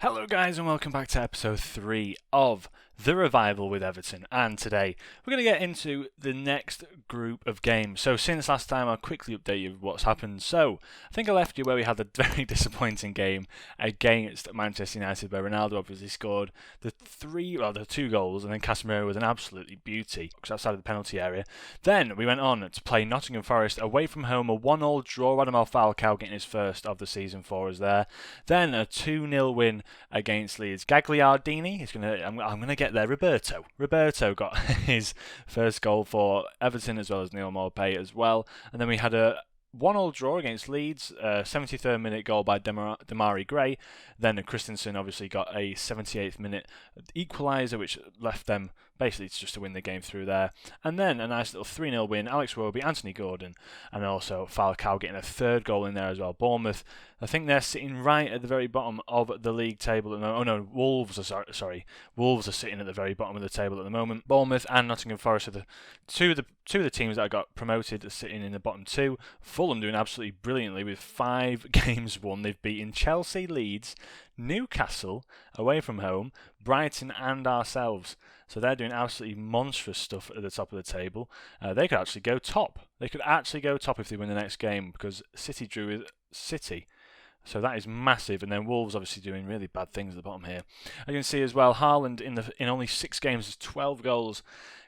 Hello guys and welcome back to episode 3 of The Revival with Everton, and today we're going to get into the next group of games. So since last time I'll quickly update you with what's happened. So I think I left you where we had a very disappointing game against Manchester United where Ronaldo obviously scored the two goals, and then Casemiro was an absolutely beauty outside of the penalty area. Then we went on to play Nottingham Forest away from home, a 1-1 draw, Radamel Falcao getting his first of the season for us there. Then a 2-0 win against Leeds. Gagliardini I'm gonna get there. Roberto got his first goal for Everton as well as Neil Maupay as well. And then we had a 1-1 draw against Leeds, 73rd minute goal by Demarai Gray. Then Christensen obviously got a 78th minute equaliser, which left them basically just to win the game through there. And then a nice little 3-0 win, Alex Iwobi, Anthony Gordon, and also Falcao getting a third goal in there as well. Bournemouth, I think they're sitting right at the very bottom of the league table. Wolves are sitting at the very bottom of the table at the moment. Bournemouth and Nottingham Forest are the two of the teams that got promoted are sitting in the bottom two. Fulham doing absolutely brilliantly with 5 games won. They've beaten Chelsea, Leeds, Newcastle away from home, Brighton and ourselves. So they're doing absolutely monstrous stuff at the top of the table. They could actually go top. They could actually go top if they win the next game, because City drew with City. So that is massive. And then Wolves obviously doing really bad things at the bottom here. You can see as well, Haaland in only 6 games has 12 goals.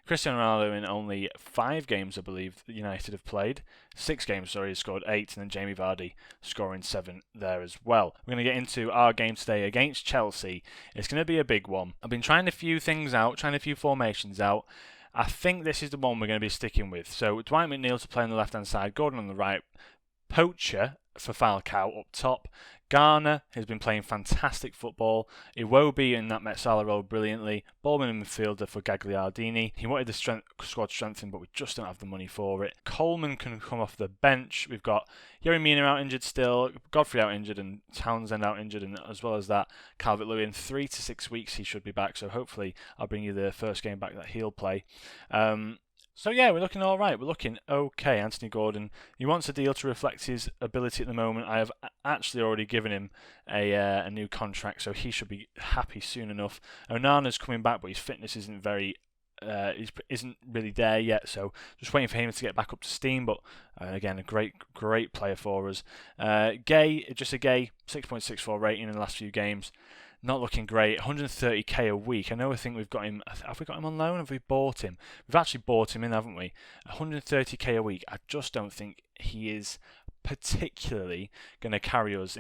Cristiano Ronaldo in only 5 games, I believe, that United have played. 6 games, sorry, has scored 8, and then Jamie Vardy scoring 7 there as well. We're going to get into our game today against Chelsea. It's going to be a big one. I've been trying a few things out, trying a few formations out. I think this is the one we're going to be sticking with. So Dwight McNeil to play on the left-hand side, Gordon on the right, Poacher for Falcao up top. Garner has been playing fantastic football. Iwobi in that Metsala role brilliantly. Ballman in midfielder for Gagliardini. He wanted the squad strengthened, but we just don't have the money for it. Coleman can come off the bench. We've got Yerry Mina out injured still, Godfrey out injured, and Townsend out injured, and as well as that, Calvert-Lewin 3 to 6 weeks he should be back. So hopefully I'll bring you the first game back that he'll play. So yeah, we're looking all right. We're looking okay. Anthony Gordon, he wants a deal to reflect his ability at the moment. I have actually already given him a new contract, so he should be happy soon enough. Onana's coming back, but his fitness isn't really there yet, so just waiting for him to get back up to steam. But again, a great player for us. Gay, just a Gay, 6.64 rating in the last few games. Not looking great. 130k a week. I think we've got him. Have we got him on loan? Have we bought him? We've actually bought him in, haven't we? 130k a week. I just don't think he is particularly going to carry us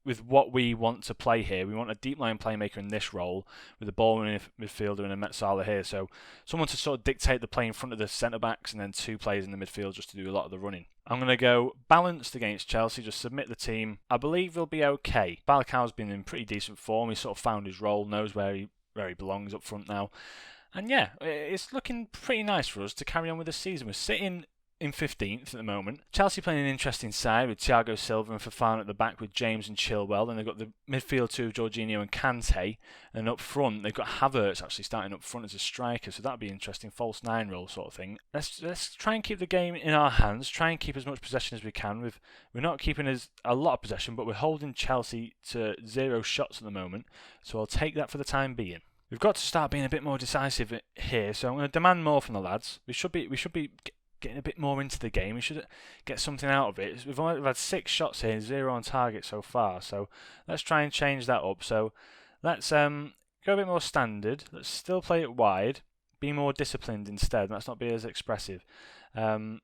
with what we want to play here. We want a deep line playmaker in this role with a ball midfielder and a Metsala here. So someone to sort of dictate the play in front of the centre backs, and then 2 players in the midfield just to do a lot of the running. I'm going to go balanced against Chelsea, just submit the team. I believe they'll be okay. Falcao's been in pretty decent form. He's sort of found his role, knows where he belongs up front now. And yeah, it's looking pretty nice for us to carry on with the season. We're sitting in 15th at the moment. Chelsea playing an interesting side with Thiago Silva and Fofana at the back with James and Chilwell. Then they've got the midfield two of Jorginho and Kante. And up front, they've got Havertz actually starting up front as a striker. So that'd be interesting. False 9 role sort of thing. Let's try and keep the game in our hands. Try and keep as much possession as we can. We're not keeping a lot of possession, but we're holding Chelsea to 0 shots at the moment. So I'll take that for the time being. We've got to start being a bit more decisive here. So I'm going to demand more from the lads. We should be getting a bit more into the game. We should get something out of it. We've had 6 shots here, 0 on target so far. So let's try and change that up. So let's go a bit more standard. Let's still play it wide. Be more disciplined instead. Let's not be as expressive. And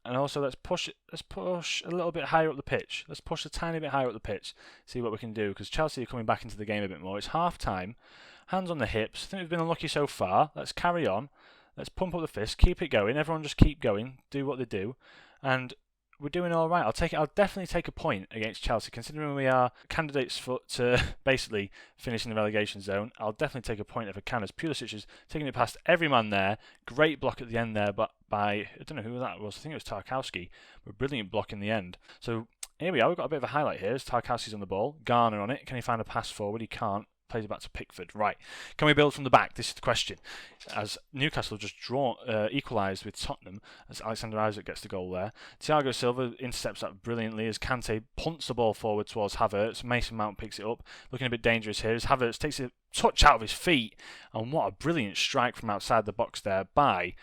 also let's push a little bit higher up the pitch. Let's push a tiny bit higher up the pitch. See what we can do, because Chelsea are coming back into the game a bit more. It's half time. Hands on the hips. I think we've been unlucky so far. Let's carry on. Let's pump up the fist, keep it going. Everyone just keep going, do what they do, and we're doing all right. I'll definitely take a point against Chelsea, considering we are candidates to basically finish in the relegation zone. I'll definitely take a point if I can, as Pulisic is taking it past every man there. Great block at the end there, but by, I don't know who that was. I think it was Tarkowski, but brilliant block in the end. So here we are. We've got a bit of a highlight here. Tarkowski's on the ball. Garner on it. Can he find a pass forward? He can't. plays it back to Pickford. Right, can we build from the back? This is the question. As Newcastle just equalised with Tottenham, as Alexander Isak gets the goal there. Thiago Silva intercepts that brilliantly as Kante punts the ball forward towards Havertz. Mason Mount picks it up, looking a bit dangerous here as Havertz takes a touch out of his feet, and what a brilliant strike from outside the box there by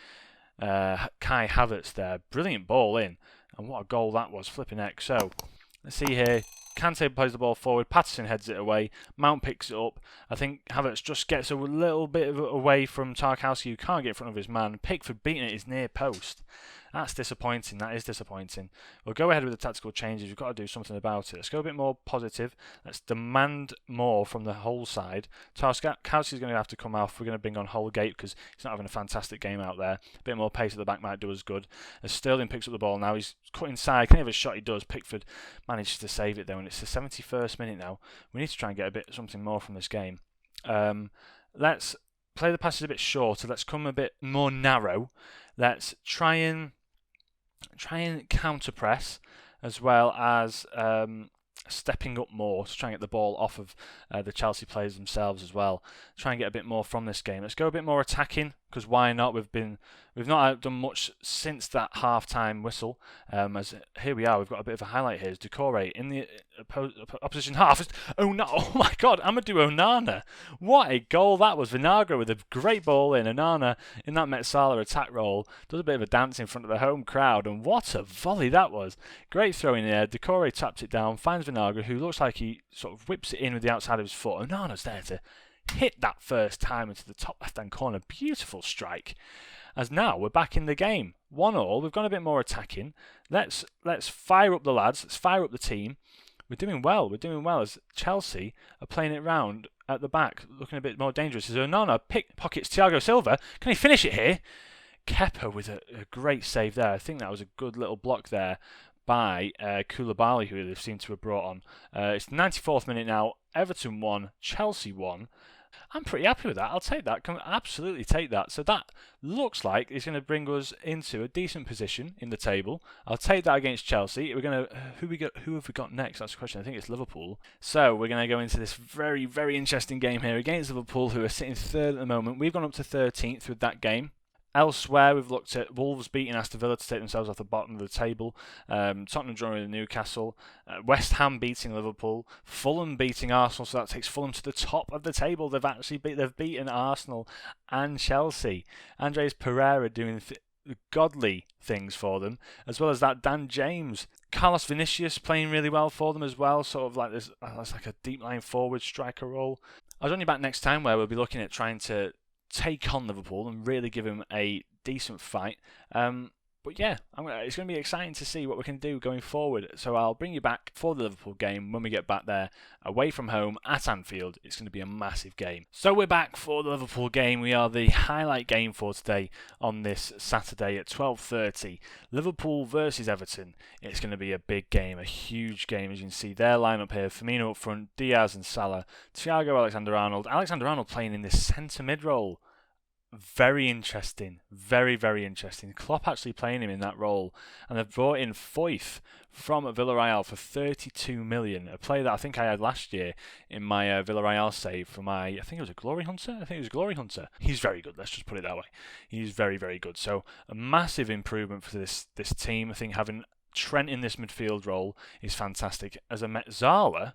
Kai Havertz there. Brilliant ball in, and what a goal that was, flipping heck. So let's see here. Kante plays the ball forward, Patterson heads it away, Mount picks it up. I think Havertz just gets a little bit away from Tarkowski, who can't get in front of his man. Pickford beating at his near post. That's disappointing, that is disappointing. We'll go ahead with the tactical changes, we've got to do something about it. Let's go a bit more positive, let's demand more from the whole side. Tarkowski's going to have to come off, we're going to bring on Holgate because he's not having a fantastic game out there. A bit more pace at the back might do us good. As Sterling picks up the ball now, he's cut inside, can he have a shot? He does. Pickford manages to save it though, and it's the 71st minute now. We need to try and get something more from this game. Let's play the passes a bit shorter, let's come a bit more narrow. Let's try and counter press, as well as stepping up more to try and get the ball off of the Chelsea players themselves as well. Try and get a bit more from this game. Let's go a bit more attacking, because why not? We've not done much since that half-time whistle. As here we are, we've got a bit of a highlight here. It's Doucouré in the opposition half. Oh no! Oh my God! Amadou Onana! What a goal that was! Vinagre with a great ball in. Onana in that Met Salah attack role does a bit of a dance in front of the home crowd, and what a volley that was! Great throw in there. Doucouré taps it down, finds Vinagre, who looks like he sort of whips it in with the outside of his foot. Onana's there to hit that first time into the top left-hand corner. Beautiful strike. As now we're back in the game, 1-1. We've gone a bit more attacking. Let's fire up the lads. Let's fire up the team. We're doing well. We're doing well as Chelsea are playing it round at the back, looking a bit more dangerous. As Onana pockets Thiago Silva. Can he finish it here? Kepa with a great save there. I think that was a good little block there by Koulibaly, who they've seemed to have brought on. It's the 94th minute now. Everton 1, Chelsea 1. I'm pretty happy with that. I'll take that. Can absolutely take that. So that looks like it's going to bring us into a decent position in the table. I'll take that against Chelsea. We're going to who have we got next? That's the question. I think it's Liverpool. So we're going to go into this very, very interesting game here against Liverpool, who are sitting third at the moment. We've gone up to 13th with that game. Elsewhere, we've looked at Wolves beating Aston Villa to take themselves off the bottom of the table. Tottenham drawing with Newcastle. West Ham beating Liverpool. Fulham beating Arsenal, so that takes Fulham to the top of the table. They've beaten Arsenal and Chelsea. Andres Pereira doing godly things for them, as well as that Dan James. Carlos Vinicius playing really well for them as well, sort of like this. That's like a deep line forward striker role. I'll join you back next time where we'll be looking at trying to take on Liverpool and really give him a decent fight. But yeah, it's going to be exciting to see what we can do going forward. So I'll bring you back for the Liverpool game when we get back there, away from home at Anfield. It's going to be a massive game. So we're back for the Liverpool game. We are the highlight game for today on this Saturday at 12:30. Liverpool versus Everton. It's going to be a big game, a huge game. As you can see, their lineup here: Firmino up front, Diaz and Salah, Thiago, Alexander-Arnold. Alexander-Arnold playing in this centre mid role. Very interesting. Very, very interesting. Klopp actually playing him in that role. And they've brought in Foyth from Villarreal for 32 million. A player that I think I had last year in my Villarreal save for my, I think it was a Glory Hunter. He's very good, let's just put it that way. He's very, very good. So a massive improvement for this team. I think having Trent in this midfield role is fantastic. As a Metzala,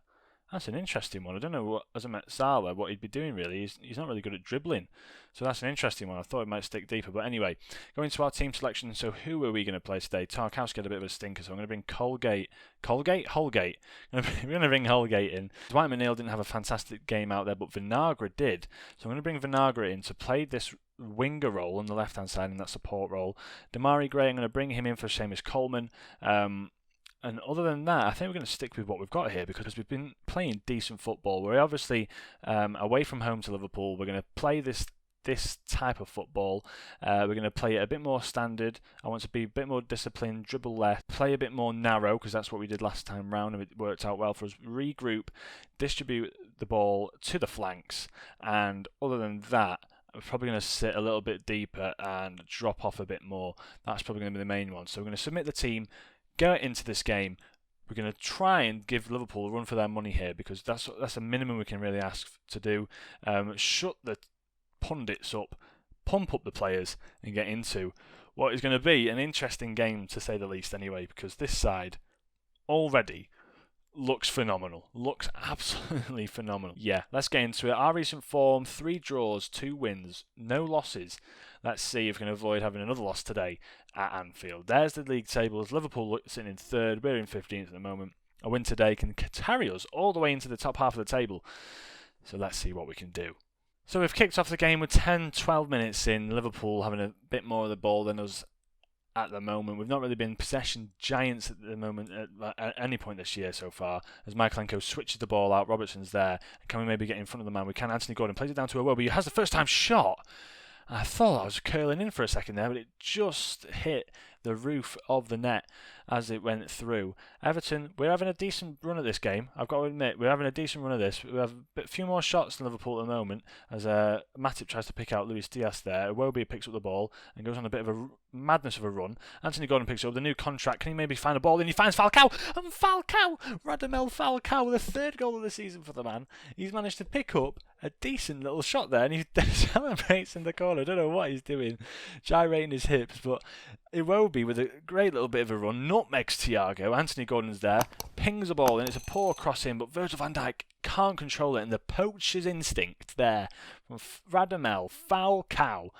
that's an interesting one. I don't know what, as a Metzala, what he'd be doing really. He's not really good at dribbling. So that's an interesting one. I thought it might stick deeper. But anyway, going to our team selection. So who are we going to play today? Tarkowski had a bit of a stinker, so I'm going to bring Holgate. We're going to bring Holgate in. Dwight McNeil didn't have a fantastic game out there, but Vinagre did. So I'm going to bring Vinagre in to play this winger role on the left-hand side in that support role. Damari Gray, I'm going to bring him in for Seamus Coleman. And other than that, I think we're going to stick with what we've got here because we've been playing decent football. We're obviously away from home to Liverpool. We're going to play this type of football. We're going to play it a bit more standard. I want to be a bit more disciplined, dribble left, play a bit more narrow because that's what we did last time round and it worked out well for us. Regroup, distribute the ball to the flanks, and other than that, we're probably going to sit a little bit deeper and drop off a bit more. That's probably going to be the main one. So we're going to submit the team, go into this game, We're going to try and give Liverpool a run for their money here, because that's a minimum we can really ask to do. Shut the pundits up, pump up the players, and get into what is going to be an interesting game, to say the least anyway, because this side already looks phenomenal. Looks absolutely phenomenal. Yeah, let's get into it. Our recent form, 3 draws, 2 wins, no losses. Let's see if we can avoid having another loss today at Anfield. There's the league tables. Liverpool sitting in 3rd. We're in 15th at the moment. A win today can carry us all the way into the top half of the table. So let's see what we can do. So we've kicked off the game with 10-12 minutes in. Liverpool having a bit more of the ball than us at the moment. We've not really been possession giants at the moment at any point this year so far, as Michaelenko switches the ball out. Robertson's there. Can we maybe get in front of the man? We can. Anthony Gordon plays it down to Iwobi, who has the first time shot. I thought I was curling in for a second there, but it just hit the roof of the net as it went through. Everton, we're having a decent run at this game. I've got to admit, we're having a decent run at this. We have a few more shots than Liverpool at the moment, as Matip tries to pick out Luis Diaz there. Iwobi picks up the ball and goes on a bit of a madness of a run. Anthony Gordon picks up the new contract. Can he maybe find a ball? Then he finds Falcao, and Radamel Falcao, the 3rd goal of the season for the man. He's managed to pick up a decent little shot there, and he celebrates in the corner. I don't know what he's doing, gyrating his hips, but Iwobi with a great little bit of a run, nutmegs Thiago. Anthony Gordon's there, pings the ball, and it's a poor cross in, but Virgil van Dijk can't control it, and the poacher's instinct there from Radamel Falcao.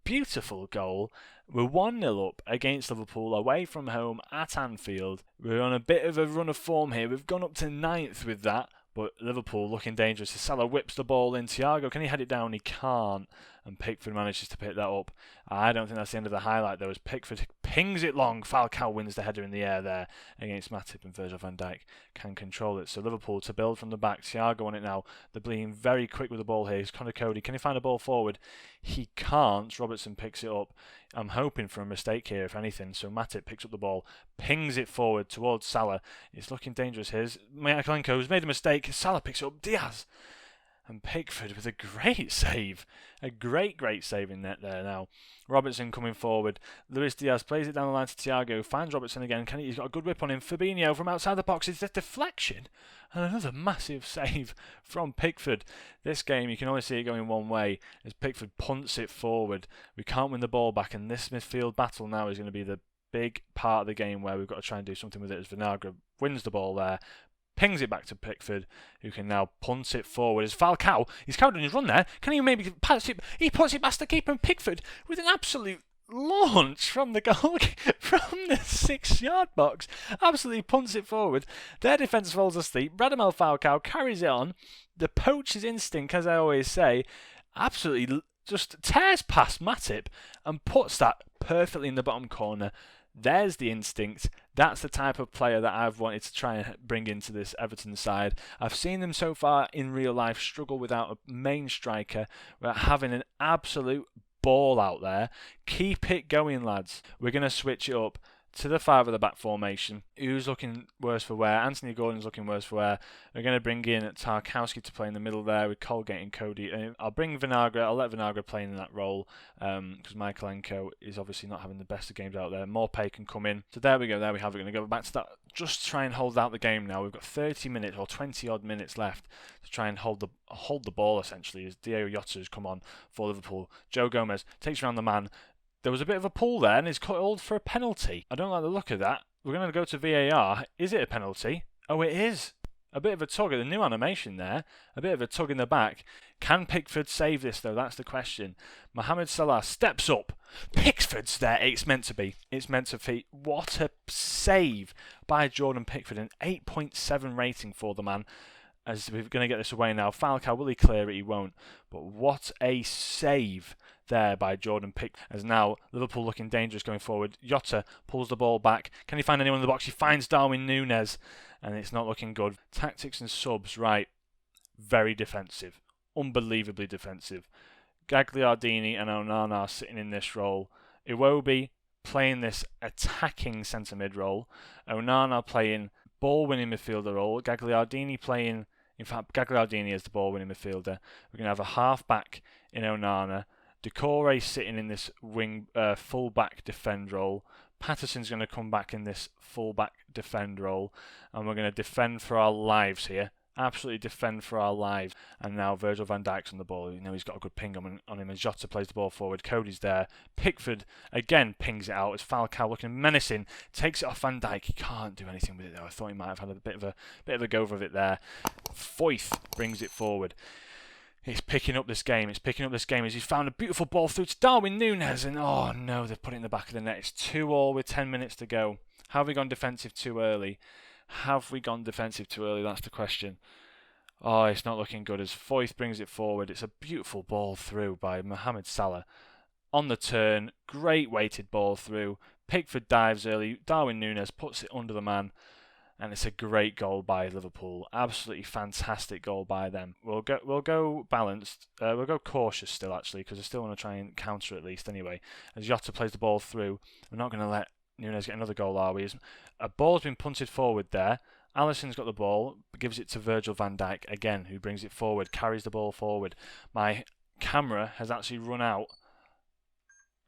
Beautiful goal. We're 1-0 up against Liverpool away from home at Anfield. We're on a bit of a run of form here. We've gone up to 9th with that, but Liverpool looking dangerous. Salah whips the ball in. Thiago, can he head it down? He can't. And Pickford manages to pick that up. I don't think that's the end of the highlight, though, as Pickford pings it long. Falcao wins the header in the air there against Matip, and Virgil van Dijk can control it. So Liverpool to build from the back. Thiago on it now. They're being very quick with the ball here. It's Conor Cody. Can he find a ball forward? He can't. Robertson picks it up. I'm hoping for a mistake here, if anything. So Matip picks up the ball, pings it forward towards Salah. It's looking dangerous here. Michaelenko's made a mistake. Salah picks it up. Diaz. And Pickford with a great save. A great save in net there now. Robertson coming forward. Luis Diaz plays it down the line to Thiago. Finds Robertson again. He's got a good whip on him. Fabinho from outside the box. It's a deflection. And another massive save from Pickford. This game, you can only see it going one way as Pickford punts it forward. We can't win the ball back. And this midfield battle now is going to be the big part of the game where we've got to try and do something with it, as Vinagre wins the ball there. Pings it back to Pickford, who can now punt it forward. As Falcao, he's carried on his run there. Can he maybe pass it? He puts it past the keeper, and Pickford with an absolute launch from the goal, from the 6-yard box, absolutely punts it forward. Their defence falls asleep. Radamel Falcao carries it on. The poacher's instinct, as I always say, absolutely just tears past Matip and puts that perfectly in the bottom corner. There's the instinct. That's the type of player that I've wanted to try and bring into this Everton side. I've seen them so far in real life struggle without a main striker. We're having an absolute ball out there. Keep it going, lads. We're going to switch it up to the 5 at the back formation. Who's looking worse for wear? Anthony Gordon's looking worse for wear. We're going to bring in Tarkowski to play in the middle there with Colgate and Cody. I'll bring Vinagre. I'll let Vinagre play in that role because Michaelenko is obviously not having the best of games out there. More pay can come in. So there we go. There we have it. We're going to go back to that. Just try and hold out the game now. We've got 30 minutes or 20 odd minutes left to try and hold the ball essentially as Diego Jota has come on for Liverpool. Joe Gomez takes around the man. There was a bit of a pull there and he's called for a penalty. I don't like the look of that. We're going to go to VAR. Is it a penalty? Oh, it is. A bit of a tug at the new animation there. A bit of a tug in the back. Can Pickford save this though? That's the question. Mohamed Salah steps up. Pickford's there. It's meant to be. It's meant to be. What a save by Jordan Pickford. An 8.7 rating for the man. As we're going to get this away now. Falcao, will he clear it? He won't. But what a save there by Jordan Pickford. As now Liverpool looking dangerous going forward. Jota pulls the ball back. Can he find anyone in the box? He finds Darwin Núñez. And it's not looking good. Tactics and subs, right. Very defensive. Unbelievably defensive. Gagliardini and Onana sitting in this role. Iwobi playing this attacking centre mid role. Onana playing ball-winning midfielder role. Gagliardini playing... In fact, Gagliardini is the ball-winning midfielder. We're going to have a half-back in Onana. Decore sitting in this wing full-back defend role. Patterson's going to come back in this full-back defend role, and we're going to defend for our lives here. Absolutely defend for our lives. And now Virgil van Dijk's on the ball. You know, he's got a good ping on him, and Jota plays the ball forward. Cody's there. Pickford again pings it out. It's Falcao looking menacing. Takes it off Van Dijk. He can't do anything with it though. I thought he might have had a bit of a go of it there. Foyth brings it forward. He's picking up this game. It's picking up this game as he's found a beautiful ball through to Darwin Núñez, and oh no, they've put it in the back of the net. It's 2-2 with 10 minutes to go. Have we gone defensive too early? Have we gone defensive too early? That's the question. Oh, it's not looking good as Foyth brings it forward. It's a beautiful ball through by Mohamed Salah. On the turn, great weighted ball through. Pickford dives early. Darwin Núñez puts it under the man. And it's a great goal by Liverpool. Absolutely fantastic goal by them. We'll go balanced. We'll go cautious still, actually, because I still want to try and counter at least anyway. As Jota plays the ball through, we're not going to let Núñez get another goal, are we? A ball's been punted forward there. Alisson's got the ball, gives it to Virgil van Dijk again, who brings it forward, carries the ball forward. My camera has actually run out,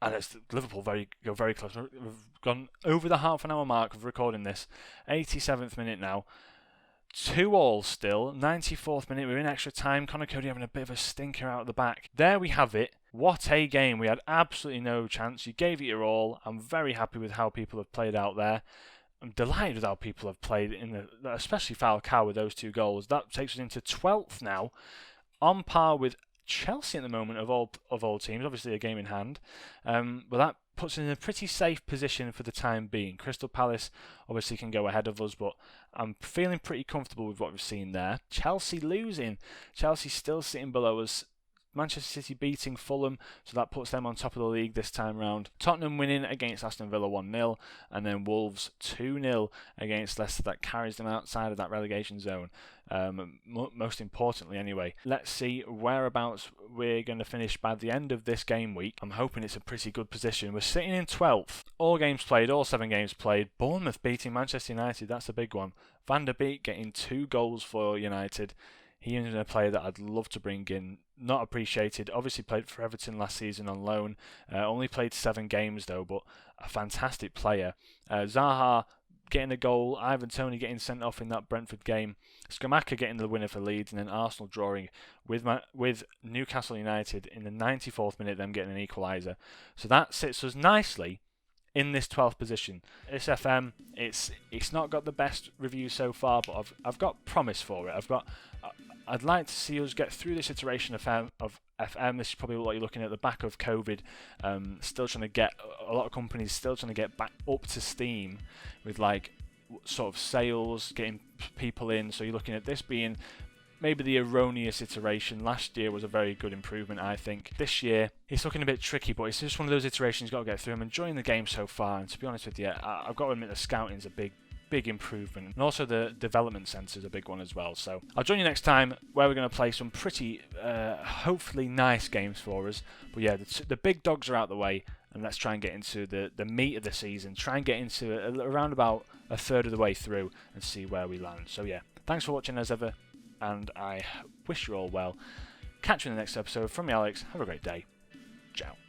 and it's Liverpool go very close. We've gone over the half an hour mark of recording this. 87th minute now. 2-2 still. 94th minute. We're in extra time. Conor Cody having a bit of a stinker out of the back. There we have it. What a game. We had absolutely no chance. You gave it your all. I'm very happy with how people have played out there. I'm delighted with how people have played, especially Falcao with those 2 goals. That takes us into 12th now, on par with Chelsea at the moment of all teams. Obviously a game in hand, but that puts us in a pretty safe position for the time being. Crystal Palace obviously can go ahead of us, but I'm feeling pretty comfortable with what we've seen there. Chelsea losing. Chelsea still sitting below us. Manchester City beating Fulham, so that puts them on top of the league this time round. Tottenham winning against Aston Villa 1-0, and then Wolves 2-0 against Leicester. That carries them outside of that relegation zone. Most importantly anyway, let's see whereabouts we're going to finish by the end of this game week. I'm hoping it's a pretty good position. We're sitting in 12th. All games played, all 7 games played. Bournemouth beating Manchester United, that's a big one. Van der Beek getting 2 goals for United. He is a player that I'd love to bring in. Not appreciated. Obviously played for Everton last season on loan. Only played 7 games though, but a fantastic player. Zaha getting a goal. Ivan Toney getting sent off in that Brentford game. Scamacca getting the winner for Leeds, and then Arsenal drawing with Newcastle United in the 94th minute, them getting an equaliser. So that sits us nicely in this 12th position. This FM, it's not got the best review so far, but I've got promise for it. I'd like to see us get through this iteration of FM. This is probably what you're looking at the back of COVID. Still trying to get a lot of companies still trying to get back up to steam with like sort of sales, getting people in. So you're looking at this being maybe the erroneous iteration. Last year was a very good improvement, I think. This year, it's looking a bit tricky, but it's just one of those iterations you've got to get through. I'm enjoying the game so far, and to be honest with you, I've got to admit the scouting's a big improvement, and also the development centre is a big one as well. So I'll join you next time where we're going to play some pretty hopefully nice games for us. But yeah, the big dogs are out the way, and let's try and get into the meat of the season, try and get into around about a third of the way through and see where we land. So yeah, thanks for watching as ever, and I wish you all well. Catch you in the next episode. From me, Alex. Have a great day. Ciao.